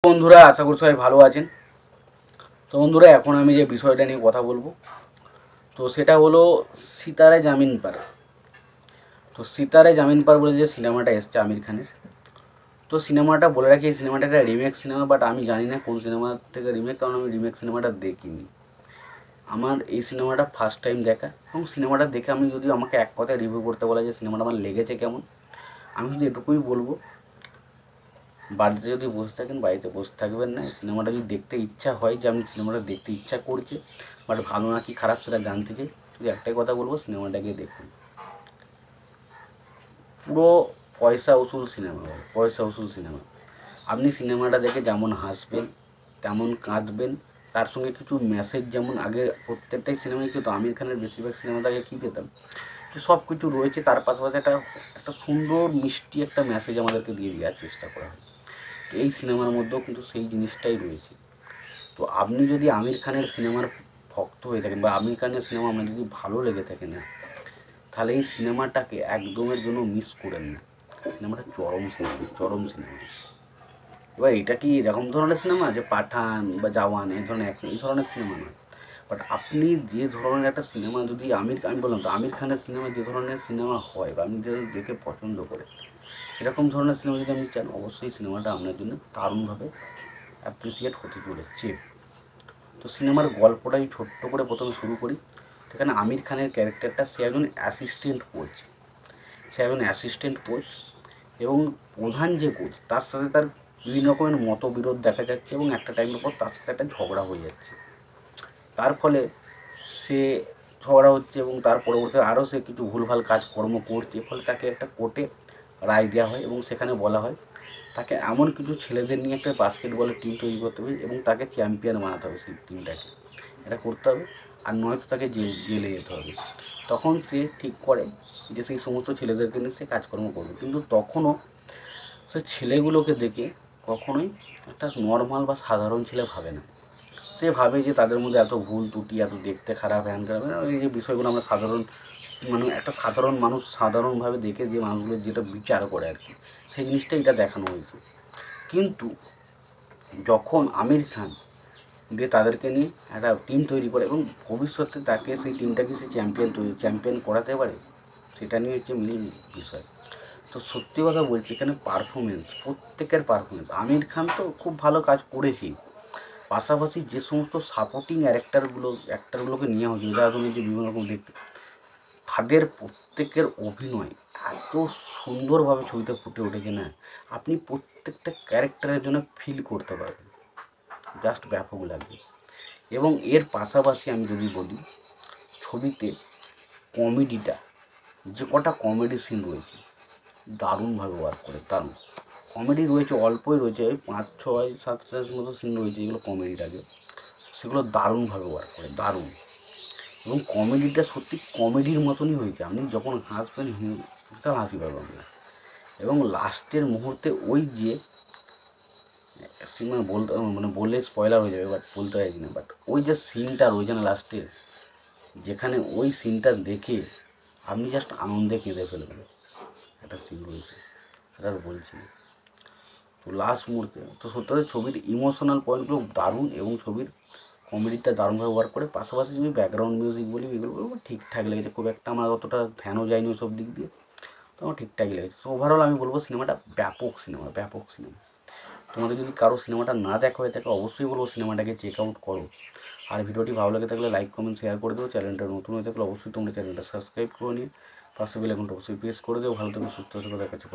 বন্ধুরা আশা করি সবাই ভালো আছেন। তো বন্ধুরা এখন আমি যে বিষয়টা নিয়ে কথা বলবো তো সেটা হলো সিতারে জামিন পার। তো সিতারে জামিন পার বলে যে সিনেমাটা এসছে আমির খানের, তো সিনেমাটা বলে রাখি এই সিনেমাটা একটা রিমেক সিনেমা, বাট আমি জানি না কোন সিনেমা থেকে রিমেক, কারণ আমি রিমেক সিনেমাটা দেখিনি। আমার এই সিনেমাটা ফার্স্ট টাইম দেখা, এবং সিনেমাটা দেখে আমি যদি আমাকে এক কথায় রিভিউ করতে বলা যে সিনেমাটা আমার লেগেছে কেমন, আমি শুধু এটুকুই বলবো, বাড়িতে যদি বসে থাকেন বাড়িতে বসে থাকবেন না। সিনেমাটা যদি দেখতে ইচ্ছা হয় যে আমি সিনেমাটা দেখতে ইচ্ছা করছে, বাট ভালো না কি খারাপ সেটা জানতে চাই, শুধু একটাই কথা বলবো, সিনেমাটাকে দেখুন। পুরো পয়সা উসুল সিনেমা, পয়সা উসুল সিনেমা। আপনি সিনেমাটা দেখে যেমন হাসবেন তেমন কাঁদবেন, তার সঙ্গে কিছু মেসেজ, যেমন আগে প্রত্যেকটাই সিনেমায় কিন্তু আমির খানের বেশিরভাগ সিনেমাতে আগে কী পেতাম যে সব কিছু রয়েছে, তার পাশাপাশি একটা একটা সুন্দর মিষ্টি একটা মেসেজ আমাদেরকে দিয়ে দেওয়ার চেষ্টা করা হয়। তো এই সিনেমার মধ্যেও কিন্তু সেই জিনিসটাই রয়েছে। তো আপনি যদি আমির খানের সিনেমার ভক্ত হয়ে থাকেন বা আমির খানের সিনেমা আপনার যদি ভালো লেগে থাকে না, তাহলে এই সিনেমাটাকে একদমের জন্য মিস করেন না। সিনেমাটা চরম সিনেমা, চরম সিনেমা। এবার এটা কি এরকম ধরনের সিনেমা যে পাঠান বা জওয়ান এই ধরনের সিনেমা নয়, বাট আপনি যে ধরনের একটা সিনেমা যদি আমি বললাম তো আমির খানের সিনেমা যে ধরনের সিনেমা হয় বা আপনি যে দেখে পছন্দ করে সেরকম ধরনের সিনেমা যদি আপনি চান, অবশ্যই সিনেমাটা আপনার জন্য দারুণভাবে অ্যাপ্রিসিয়েট হতে চলেছে। তো সিনেমার গল্পটাই ছোট্ট করে প্রথমে শুরু করি। সেখানে আমির খানের ক্যারেক্টারটা, সে একজন অ্যাসিস্ট্যান্ট কোচ, এবং প্রধান যে কোচ তার সাথে তার বিভিন্ন রকমের মতবিরোধ দেখা যাচ্ছে, এবং একটা টাইমের পর তার সাথে একটা ঝগড়া হয়ে যাচ্ছে। তার ফলে সে ঝগড়া হচ্ছে এবং তার পরবর্তীতে আরও সে কিছু ভুলভাল কাজকর্ম করছে, ফলে তাকে একটা কোর্টে রায় দেওয়া হয় এবং সেখানে বলা হয় তাকে এমন কিছু ছেলেদের নিয়ে একটা বাস্কেটবলের টিম তৈরি করতে হবে এবং তাকে চ্যাম্পিয়ন বানাতে হবে সেই টিমটাকে, এটা করতে হবে, আর নয়তো তাকে জেলে যেতে হবে। তখন সে ঠিক করে যে সেই সমস্ত ছেলেদেরকে নিয়ে সে কাজকর্ম করবে, কিন্তু তখনও সে ছেলেগুলোকে দেখে কখনোই একটা নর্মাল বা সাধারণ ছেলে ভাবে না। সে ভাবে যে তাদের মধ্যে এত ভুল ত্রুটি, এত দেখতে খারাপ, হ্যান খারাপ, এই যে বিষয়গুলো আমরা সাধারণ একটা সাধারণ মানুষ সাধারণভাবে দেখে যে মানুষগুলো যেটা বিচার করে আর কি, সেই জিনিসটা এটা দেখানো হয়েছে। কিন্তু যখন আমির খান দিয়ে তাদেরকে নিয়ে একটা টিম তৈরি করে এবং ভবিষ্যতে তাকে সেই টিমটাকে সে চ্যাম্পিয়ন করাতে পারে, সেটা নিয়ে হচ্ছে মেন বিষয়। তো সত্যি কথা বলছি, এখানে প্রত্যেকের পারফরমেন্স, আমির খান তো খুব ভালো কাজ করেছি, পাশাপাশি যে সমস্ত সাপোর্টিং অ্যাক্টারগুলোকে নেওয়া হয়েছিল, যারা তুমি যে বিভিন্ন রকম দেখতে, তাদের প্রত্যেকের অভিনয় এত সুন্দরভাবে ছবিতে ফুটে উঠেছে না, আপনি প্রত্যেকটা ক্যারেক্টারের জন্য ফিল করতে পারবেন, জাস্ট ব্যাপক লাগবে। এবং এর পাশাপাশি আমি যদি বলি, ছবিতে কমেডিটা, যে কটা কমেডি সিন রয়েছে দারুণভাবে ওয়ার্ক করে, দারুণ কমেডি রয়েছে, অল্পই রয়েছে, ওই 5, 6, 7টার মতো সিন রয়েছে যেগুলো কমেডিটাকে, সেগুলো দারুণভাবে ওয়ার্ক করে, দারুণ। এবং কমেডিটা সত্যি কমেডির মতনই হয়েছে, আপনি যখন হাসবেন বিশাল হাসি পাবেন আপনার। এবং লাস্টের মুহূর্তে ওই যে সিনেমা বললে স্পয়লার হয়ে যাবে, বাট বলতে চাইছি না, বাট ওই যে সিনটা রয়েছে না লাস্টে, যেখানে ওই সিনটা দেখে আপনি জাস্ট আনন্দে কেঁদে ফেলবেন, একটা সিন রয়েছে, সেটা আর বলছি না। তো লাস্ট মুহূর্তে তো সত্যি ছবির ইমোশনাল পয়েন্টগুলো দারুণ, এবং ছবির কমেডিটা দারুণভাবে ওয়ার্ক করে। পাশাপাশি যদি ব্যাকগ্রাউন্ড মিউজিক বলি, এগুলো ঠিকঠাক লেগেছে, খুব একটা আমার অতটা ধ্যানও যায়নি ওসব দিক দিয়ে, তো আমার ঠিকঠাকই লেগেছে। তো ওভারঅল আমি বলবো সিনেমাটা ব্যাপক সিনেমা, ব্যাপক সিনেমা। তোমাদের যদি কারো সিনেমাটা না দেখা হয়ে থাকে, অবশ্যই বলবো সিনেমাটাকে চেক আউট করো। আর ভিডিওটি ভালো লেগে থাকলে লাইক কমেন্ট শেয়ার করে দেবো। চ্যানেলটা নতুন হয়ে থাকলে অবশ্যই তোমরা চ্যানেলটা সাবস্ক্রাইব করে নিয়ে পাশে বেল আইকনটা অবশ্যই প্রেস করে দেবো। ভালো থেকো, সুস্থ থেকো, দেখা হচ্ছে।